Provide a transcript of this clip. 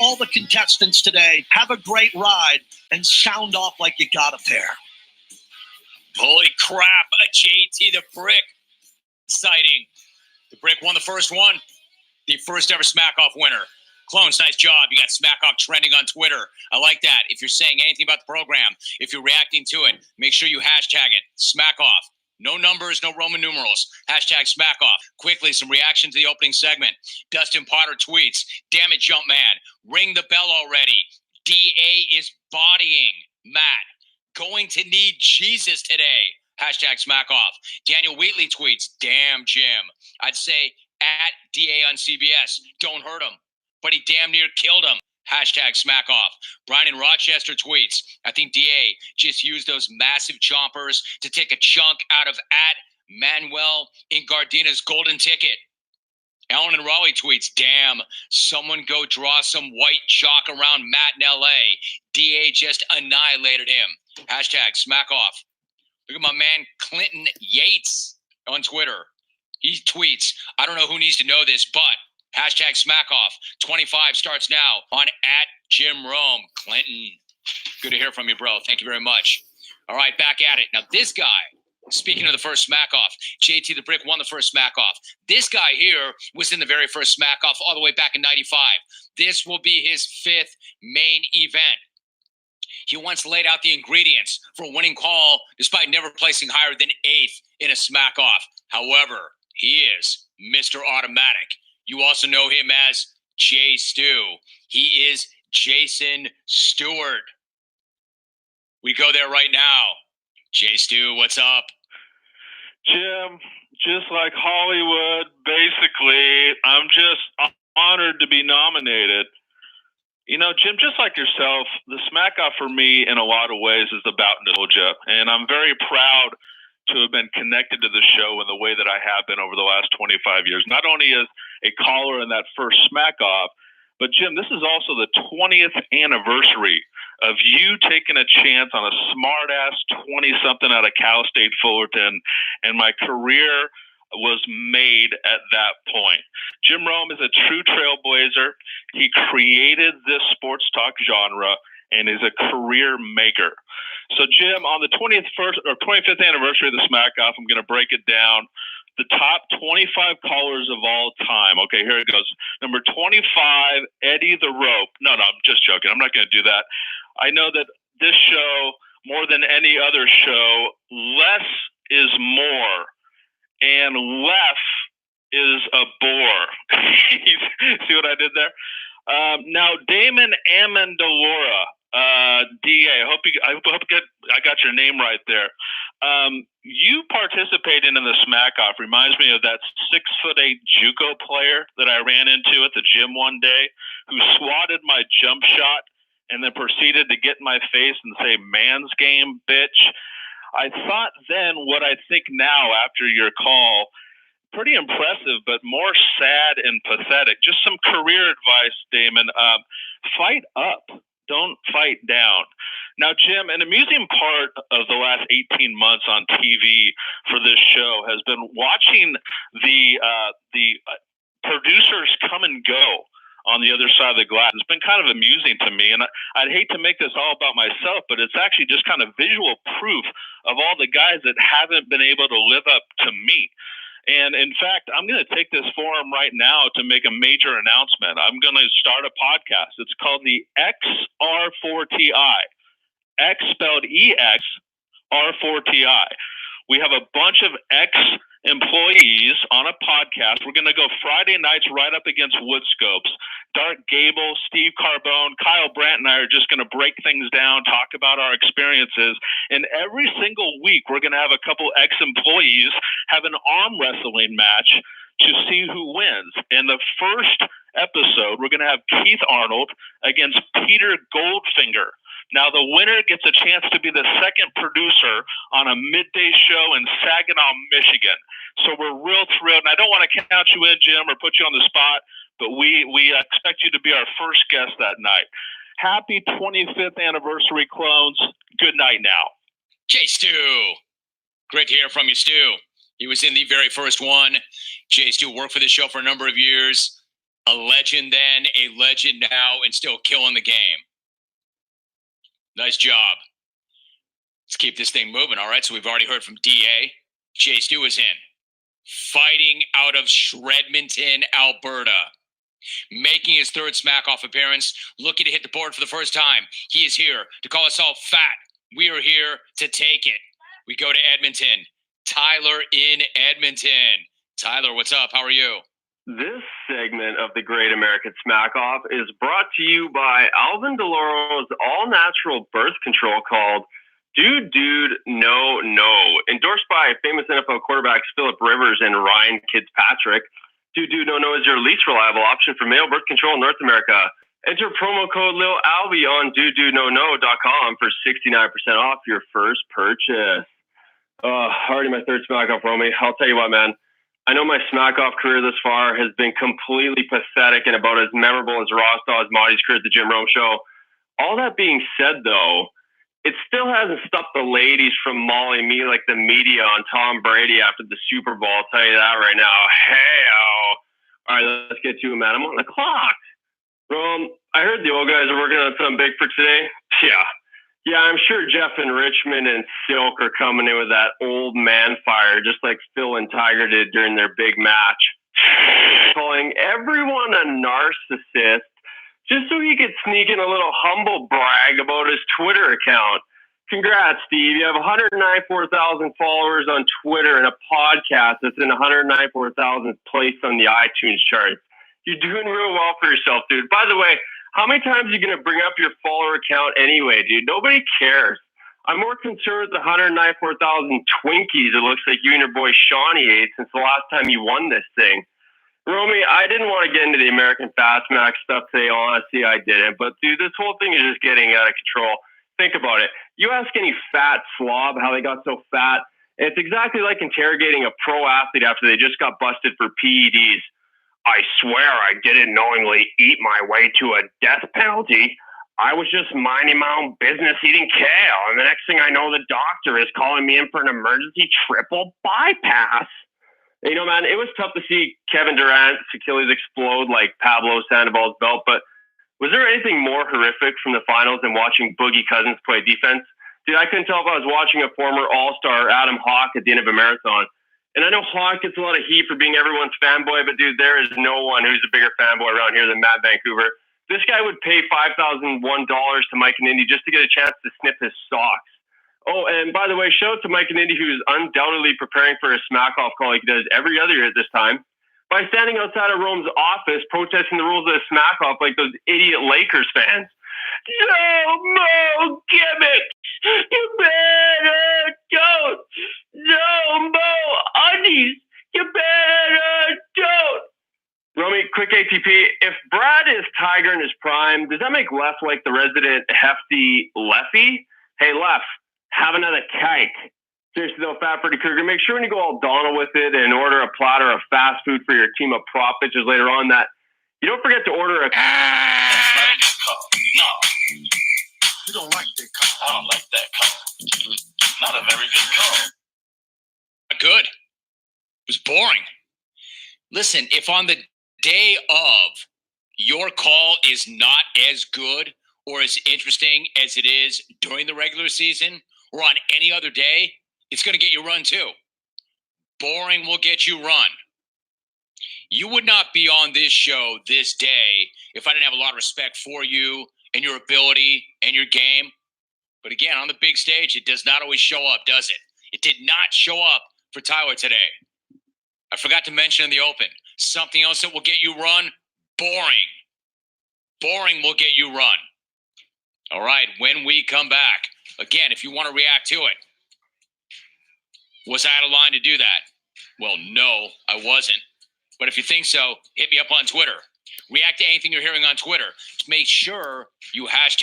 all the contestants today. Have a great ride and sound off like you got a pair. Holy crap, a JT the Brick sighting. The Brick won the first one. The first ever Smack Off winner. Clones, nice job. You got Smack Off trending on Twitter. I like that. If you're saying anything about the program, if you're reacting to it, make sure you hashtag it. Smack Off. No numbers, no Roman numerals. Hashtag Smack Off. Quickly, some reaction to the opening segment. Dustin Potter tweets, damn it, Jumpman. Ring the bell already. DA is bodying Matt. Going to need Jesus today. Hashtag Smack Off. Daniel Wheatley tweets, damn, Jim. I'd say at DA on CBS, don't hurt him. But he damn near killed him. Hashtag Smack Off. Brian in Rochester tweets, I think DA just used those massive chompers to take a chunk out of at Manuel in Gardina's golden ticket. Alan in Raleigh tweets, damn, someone go draw some white chalk around Matt in LA. DA just annihilated him. Hashtag Smack Off. Look at my man Clinton Yates on Twitter. He tweets, I don't know who needs to know this, but hashtag Smack Off 25 starts now on at Jim Rome. Clinton, good to hear from you, bro. Thank you very much. All right, back at it. Now, this guy, speaking of the first Smack Off, JT the Brick won the first Smack Off. This guy here was in the very first Smack Off all the way back in 95. This will be his fifth main event. He once laid out the ingredients for a winning call despite never placing higher than 8th in a Smack Off. However, he is Mr. Automatic. You also know him as Jay Stu. He is Jason Stewart. We go there right now. Jay Stu, what's up? Jim, just like Hollywood, basically, I'm just honored to be nominated. You know, Jim, just like yourself, the Smack Off for me in a lot of ways is about nostalgia. And I'm very proud to have been connected to the show in the way that I have been over the last 25 years. Not only as a caller in that first Smack Off, but Jim, this is also the 20th anniversary of you taking a chance on a smart-ass 20-something out of Cal State Fullerton, and my career was made at that point. Jim Rome is a true trailblazer. He created this sports talk genre and is a career maker. So, Jim, on the 25th anniversary of the Smack Off, I'm going to break it down. The top 25 callers of all time. Okay, here it goes. Number 25, Eddie the Rope. No, I'm just joking. I'm not going to do that. I know that this show, more than any other show, less is more, and left is a bore. See what I did there? Now, Damon Amendola, DA. I got your name right there. You participating in the Smack Off reminds me of that 6'8" JUCO player that I ran into at the gym one day, who swatted my jump shot and then proceeded to get in my face and say, "Man's game, bitch." I thought then what I think now after your call. Pretty impressive, but more sad and pathetic. Just some career advice, Damon. Fight up. Don't fight down. Now, Jim, an amusing part of the last 18 months on TV for this show has been watching the producers come and go on the other side of the glass. It's been kind of amusing to me, and I'd hate to make this all about myself, but it's actually just kind of visual proof of all the guys that haven't been able to live up to me. And in fact, I'm going to take this forum right now to make a major announcement. I'm going to start a podcast. It's called the XR4TI. X spelled EX, R4TI. We have a bunch of ex-employees on a podcast. We're going to go Friday nights right up against Woodscopes. Dark Gable, Steve Carbone, Kyle Brandt, and I are just going to break things down, talk about our experiences. And every single week, we're going to have a couple ex-employees have an arm wrestling match to see who wins. In the first episode, we're going to have Keith Arnold against Peter Goldfinger. Now, the winner gets a chance to be the second producer on a midday show in Saginaw, Michigan. So we're real thrilled. And I don't want to count you in, Jim, or put you on the spot, but we expect you to be our first guest that night. Happy 25th anniversary, clones. Good night now. Jay Stu. Great to hear from you, Stu. He was in the very first one. Jay Stu worked for this show for a number of years. A legend then, a legend now, and still killing the game. Nice job. Let's keep this thing moving. All right, so we've already heard from DA. Chase Dew is in. Fighting out of Edmonton, Alberta. Making his third smack-off appearance, looking to hit the board for the first time. He is here to call us all fat. We are here to take it. We go to Edmonton. Tyler in Edmonton. Tyler, what's up? How are you? This segment of the Great American Smack Off is brought to you by Alvin DeLauro's all-natural birth control called Dude, No, endorsed by famous NFL quarterbacks Phillip Rivers and Ryan Fitzpatrick. Dude, No is your least reliable option for male birth control in North America. Enter promo code Lil Albie on dudedudeNoKnow.com for 69% off your first purchase. Already my third smack off, Romy. I'll tell you what, man. I know my smack off career this far has been completely pathetic and about as memorable as Ross Osmati's career at the Jim Rome Show. All that being said, though, it still hasn't stopped the ladies from mauling me like the media on Tom Brady after the Super Bowl. I'll tell you that right now. Hey-o. All right, let's get to it, man. I'm on the clock. Rome, I heard the old guys are working on something big for today. Yeah, I'm sure Jeff and Richmond and Silk are coming in with that old man fire, just like Phil and Tiger did during their big match. Calling everyone a narcissist just so he could sneak in a little humble brag about his Twitter account. Congrats, Steve. You have 194,000 followers on Twitter and a podcast that's in 194,000th place on the iTunes charts. You're doing real well for yourself, dude. By the way, how many times are you going to bring up your follower account anyway, dude? Nobody cares. I'm more concerned with the 194,000 Twinkies it looks like you and your boy Shawnee ate since the last time you won this thing. Romy, I didn't want to get into the American Fast Max stuff today. Honestly, I didn't. But, dude, this whole thing is just getting out of control. Think about it. You ask any fat slob how they got so fat, it's exactly like interrogating a pro athlete after they just got busted for PEDs. I swear I didn't knowingly eat my way to a death penalty. I was just minding my own business eating kale, and the next thing I know, the doctor is calling me in for an emergency triple bypass. You know, man, it was tough to see Kevin Durant's Achilles explode like Pablo Sandoval's belt, but was there anything more horrific from the finals than watching Boogie Cousins play defense? Dude, I couldn't tell if I was watching a former All-Star Adam Hawk at the end of a marathon. And I know Hawk gets a lot of heat for being everyone's fanboy, but dude, there is no one who's a bigger fanboy around here than Matt Vancouver. This guy would pay $5,001 to Mike and Indy just to get a chance to sniff his socks. Oh, and by the way, shout out to Mike and Indy, who's undoubtedly preparing for a smack-off call like he does every other year at this time, by standing outside of Rome's office protesting the rules of the smack-off like those idiot Lakers fans. No more gimmicks! You better don't! No more undies! You better don't! Romy, quick ATP. If Brad is Tiger in his prime, does that make Lef like the resident hefty Leffy? Hey, Lef, have another cake. Seriously though, Fat Freddy Krueger, make sure when you go all Donald with it and order a platter of fast food for your team of prop bitches later on that you don't forget to order a... No. You don't like that call. I don't like that call. Not a very good call. Good. It was boring. Listen, if on the day of your call is not as good or as interesting as it is during the regular season or on any other day, it's going to get you run too. Boring will get you run. You would not be on this show this day if I didn't have a lot of respect for you and your ability and your game. But again, on the big stage, it does not always show up, does it? It did not show up for Tyler today. I forgot to mention in the open, something else that will get you run, boring. Boring will get you run. All right, when we come back, again, if you want to react to it, was I out of line to do that? Well, no, I wasn't. But if you think so, hit me up on Twitter. React to anything you're hearing on Twitter. Just make sure you hashtag